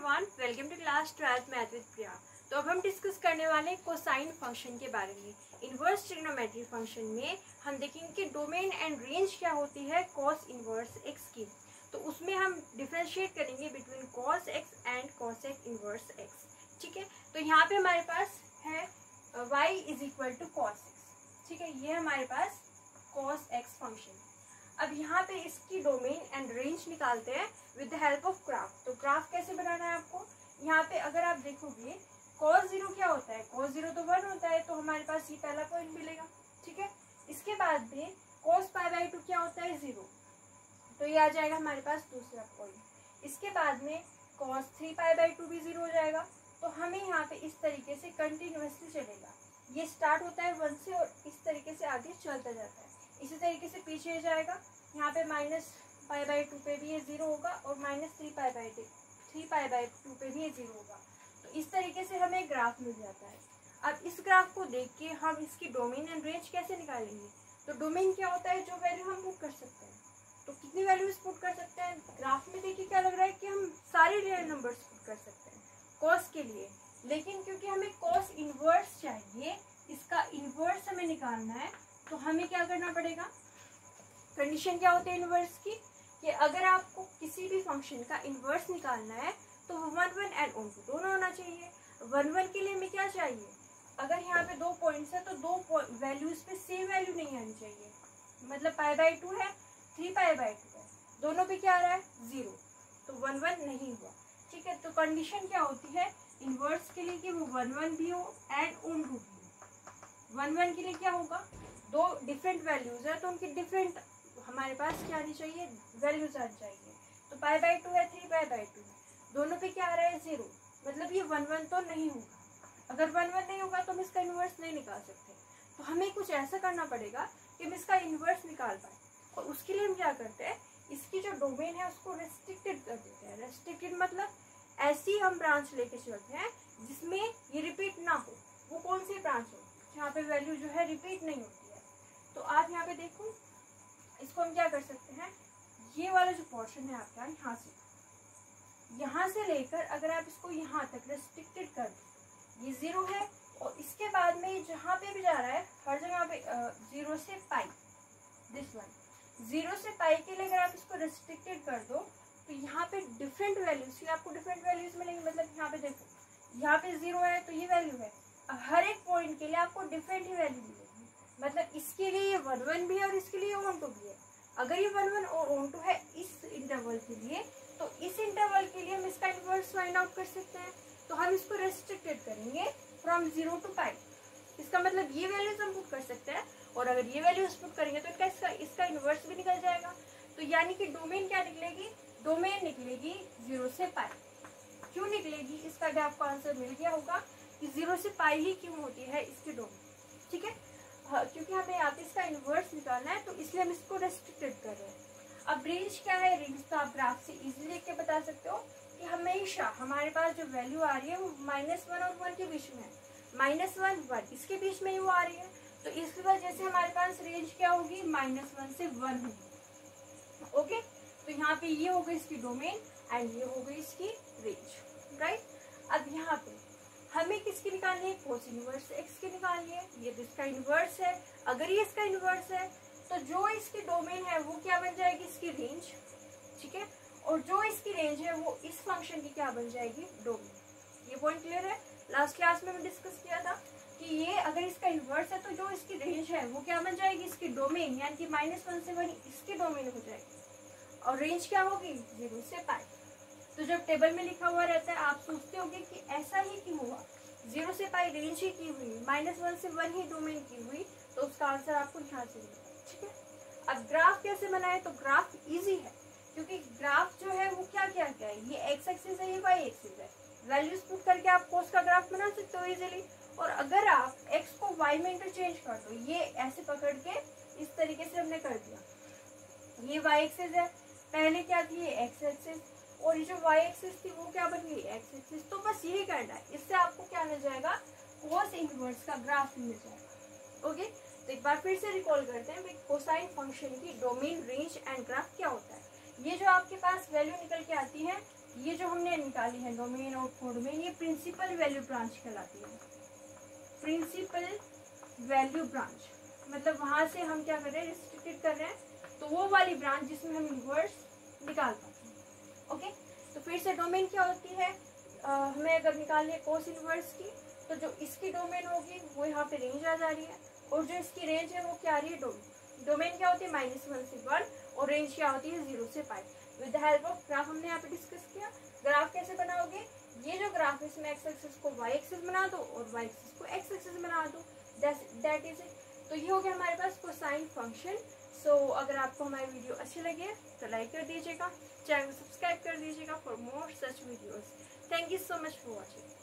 Everyone, welcome to class 12th math with Priya. तो अब हम डिस्कस करने वाले कोसाइन फंक्शन के बारे में। इनवर्स ट्रिग्नोमेट्री फंक्शन में हम देखेंगे कि डोमेन एंड रेंज क्या होती है कॉस इनवर्स एक्स की। तो उसमें हम डिफरेंशिएट करेंगे between cos x and cosec inverse x. ठीक है, तो यहाँ पे हमारे पास है y is equal to cos x. ठीक है, ये हमारे पास कॉस एक्स फंक्शन। अब यहाँ पे इसकी डोमेन एंड रेंज निकालते हैं with the help of graph. तो ग्राफ कैसे बनाना है आपको, यहाँ पे अगर आप देखोगे cos 0 क्या होता है, cos 0 तो 1 होता है, तो हमारे पास ये पहला पॉइंट मिलेगा। ठीक है, इसके बाद में cos π/2 क्या होता है 0, तो ये आ जाएगा हमारे पास दूसरा पॉइंट। इसके बाद में cos 3π/2 भी 0 हो जाएगा। तो हमें यहाँ पे इस तरीके से कंटिन्यूअसली चलेगा, ये स्टार्ट होता है 1 से और इस तरीके से आगे चलता जाता है। इसी तरीके से पीछे जाएगा, यहाँ पे -π/2 पे भी ये 0 होगा और -3π/2 पे भी ये 0 होगा। तो इस तरीके से हमें ग्राफ मिल जाता है। अब इस ग्राफ को देख के हम इसकी डोमेन एंड रेंज कैसे निकालेंगे। तो डोमेन क्या होता है, जो वैल्यू हम पुट कर सकते हैं। तो कितनी वैल्यूज पुट कर सकते हैं, ग्राफ में देखिए क्या लग रहा है कि हम सारे रियल नंबर्स पुट कर सकते हैं कॉस के लिए, लेकिन क्योंकि हमें कॉस इनवर्स चाहिए, इसका इनवर्स हमें निकालना है, तो हमें क्या करना पड़ेगा। कंडीशन क्या होती है इनवर्स की, कि अगर आपको किसी भी फंक्शन का इनवर्स निकालना है तो 1 1 एंड 2 दोनों होना चाहिए। 1 1 के लिए हमें क्या चाहिए, अगर यहाँ पे 2 पॉइंट्स है तो 2 वैल्यूज पे सेम वैल्यू नहीं आनी चाहिए। मतलब π/2 है, 3π/2 है, दोनों पे क्या आ रहा है 0, तो 1 1 नहीं हुआ। ठीक है, तो कंडीशन क्या होती है इनवर्स के लिए कि वो 1 1 भी हो एंड 2 भी हो। 1 1 के लिए क्या होगा, 2 डिफरेंट वैल्यूज है तो उनकी डिफरेंट हमारे पास क्या आनी चाहिए, वैल्यूज आनी चाहिए। तो π/2 है, 3π/2 है, दोनों पे क्या आ रहा है 0, मतलब ये 1 1 तो नहीं होगा। अगर 1 1 नहीं होगा तो हम इसका इनवर्स नहीं निकाल सकते। तो हमें कुछ ऐसा करना पड़ेगा कि हम इसका इनवर्स निकाल पाए, और उसके लिए हम क्या करते हैं, इसकी जो डोमेन है उसको रेस्ट्रिक्टेड कर देते हैं। रेस्ट्रिक्टेड मतलब ऐसी हम ब्रांच लेके चलते हैं जिसमें ये रिपीट ना हो। वो कौन सी ब्रांच हो, यहाँ पे वैल्यू जो है रिपीट नहीं होती है। तो आप यहाँ पे देखो, इसको हम क्या कर सकते हैं, ये वाला जो पोर्शन है आपका यहाँ से लेकर अगर आप इसको यहाँ तक रेस्ट्रिक्टेड कर दो, ये 0 है, और इसके बाद में जहाँ पे भी जा रहा है हर जगह पे 0 से π, दिस वन 0 से π के लिए अगर आप इसको रेस्ट्रिक्टेड कर दो तो यहाँ पे डिफरेंट वैल्यूज, आपको डिफरेंट वैल्यूज मिलेंगी। मतलब यहाँ पे देखो, यहाँ पे 0 है तो ये वैल्यू है, हर एक पॉइंट के लिए आपको डिफरेंट ही वैल्यू मिलेगी। मतलब इसके लिए 1 1 भी है और इसके लिए 2 भी है। अगर ये 1 1 और 2 है इस इंटरवल के लिए, तो इस इंटरवल के लिए हम इसका इनवर्स फाइंड आउट कर सकते हैं। तो हम इसको रेस्ट्रिक्टेड करेंगे फ्रॉम 0 to π। इसका मतलब ये वैल्यूज हम पुट कर सकते हैं, और अगर ये वैल्यूज पुट करेंगे तो इसका इनवर्स भी निकल जाएगा। तो यानी कि डोमेन क्या निकलेगी, डोमेन निकलेगी 0 से π। क्यों निकलेगी, इसका भी आपको आंसर मिल गया होगा कि 0 से π ही क्यों होती है इसकी डोमेन। ठीक है, क्योंकि हमें यहाँ पे इसका इनवर्स निकालना है, तो इसलिए हम इसको रेस्ट्रिक्टेड कर रहे हैं। अब रेंज क्या है, रेंज तो आप ग्राफ से इजीली लिख के बता सकते हो कि हमेशा हमारे पास जो वैल्यू आ रही है वो -1 और 1 के बीच में है। -1 1 इसके बीच में ही वो आ रही है, तो इसकी वजह से हमारे पास रेंज क्या होगी, -1 से 1 होगी। ओके, तो यहाँ पे ये हो गई इसकी डोमेन एंड ये हो गई इसकी रेंज, राइट। अब यहाँ पे हमें किसकी निकालनी है, कोस इनवर्स एक्स की निकालनी है। ये तो इसका इनवर्स है, अगर ये इसका इनवर्स है तो जो इसकी डोमेन है वो क्या बन जाएगी, इसकी रेंज। ठीक है, और जो इसकी रेंज है वो इस फंक्शन की क्या बन जाएगी, डोमेन। ये पॉइंट क्लियर है। लास्ट क्लास में डिस्कस किया था कि ये अगर इसका इनवर्स है तो जो इसकी रेंज है वो क्या बन जाएगी, इसकी डोमेन, यानी कि -1 से 1 इसकी डोमेन हो जाएगी, और रेंज क्या होगी 0 से π। तो जब टेबल में लिखा हुआ रहता है आप सोचते होंगे कि ऐसा ही क्यों हुआ, 0 से π रेंज ही की हुई, -1 से 1 ही डोमेन की हुई, तो उसका आंसर आपको यहाँ से मिलेगा। ठीक है, अब ग्राफ कैसे बनाए, तो ग्राफ इजी है, क्योंकि ग्राफ जो है वो क्या क्या क्या है, ये x एक्सिस है, ये y एक्सिस है। वैल्यूज पुट करके आप कोस का ग्राफ बना सकते हो इजीली। और अगर आप x को y में इंटरचेंज कर दो, ये ऐसे पकड़ के इस तरीके से हमने कर दिया, ये y एक्सिस है, पहले क्या थी ये x एक्सिस, और ये जो y एक्सिस थी वो क्या बन गई x एक्सिस। तो बस यही करना है, इससे आपको क्या मिल जाएगा, कोस इनवर्स का ग्राफ मिल जाएगा। ओके, तो एक बार फिर से रिकॉल करते हैं कोसाइन फंक्शन की डोमेन, रेंज एंड ग्राफ क्या होता है। ये जो आपके पास वैल्यू निकल के आती है ये जो हमने निकाली है डोमेन और कोडोमेन, ये प्रिंसिपल वैल्यू ब्रांच कहलाती है। प्रिंसिपल वैल्यू ब्रांच मतलब वहां से हम क्या कर रहे हैं, रिस्ट्रिक्टेड कर रहे हैं, तो वो वाली ब्रांच जिसमें हम इनवर्स निकाल पाते हैं। ओके, तो फिर से डोमेन क्या होती है, हमें अगर निकालनी है कोस इनवर्स की, तो जो इसकी डोमेन होगी वो यहाँ पे रेंज आ जा रही है, और जो इसकी रेंज है वो क्या आ रही है, डोमेन क्या होती है -1 से 1, और रेंज क्या होती है 0 से pi. With the help of graph हमने यहाँ पे डिस्कस किया। ग्राफ कैसे बनाओगे, ये जो ग्राफ है इसमें एक्स एक्सिस को वाई एक्सिस बना दो और वाई एक्सिस को एक्स एक्सिस बना दो, दैट इज इट। तो ये हो गया हमारे पास कोसाइन फंक्शन। सो अगर आपको हमारी वीडियो अच्छी लगे तो लाइक कर दीजिएगा, चैनल को सब्सक्राइब कर दीजिएगा for more such videos. Thank you so much for watching.